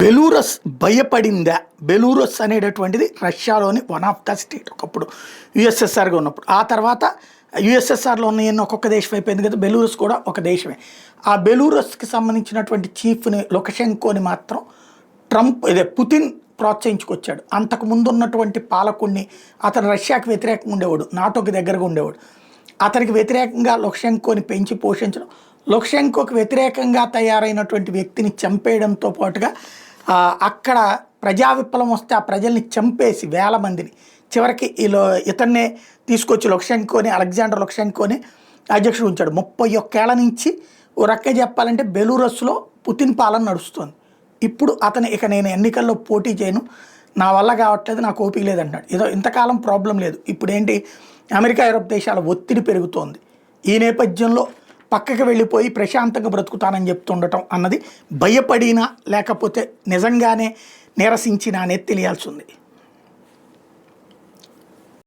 Belarus భయపడిందా? Belarus అనేటటువంటిది రష్యాలోని one of the state ఒకప్పుడు యుఎస్ఎస్ఆర్గా ఉన్నప్పుడు. ఆ తర్వాత యుఎస్ఎస్ఆర్లో ఉన్న ఒక్కొక్క దేశం అయిపోయింది కదా, బెలూరస్ కూడా ఒక దేశమే. ఆ బెలూరస్కి సంబంధించినటువంటి చీఫ్ని లుకషెంకోని మాత్రం పుతిన్ ప్రోత్సహించుకొచ్చాడు. అంతకు ముందు ఉన్నటువంటి పాలకుడిని, అతను రష్యాకి వ్యతిరేకంగా ఉండేవాడు, నాటోకి దగ్గరగా ఉండేవాడు. అతనికి వ్యతిరేకంగా లుకషెంకోని పెంచి పోషించడం, లుకషెంకోకి వ్యతిరేకంగా తయారైనటువంటి వ్యక్తిని చంపేయడంతో పాటుగా అక్కడ ప్రజా విప్లవం వస్తే ఆ ప్రజల్ని చంపేసి వేల మందిని చివరికి ఇతన్నే తీసుకొచ్చి అలెగ్జాండర్ లుకషెంకోని అధ్యక్షుడు ఉంచాడు. 31 ఏళ్ల నుంచి ఓ రకంగా చెప్పాలంటే బెలూరస్లో పుతిన్ పాలన నడుస్తుంది. ఇప్పుడు అతను నేను ఎన్నికల్లో పోటీ చేయను, నా వల్ల కావట్లేదు, నాకు ఓపిక లేదంటాడు. ఇంతకాలం ప్రాబ్లం లేదు, ఇప్పుడు ఏంటి, అమెరికా యూరోప్ దేశాల ఒత్తిడి పెరుగుతోంది. ఈ నేపథ్యంలో పక్కకి వెళ్ళిపోయి ప్రశాంతంగా బ్రతుకుతానని చెప్తుండటం అన్నది భయపడినా లేకపోతే నిజంగానే నిరసించినా అనేది తెలియాల్సి ఉంది.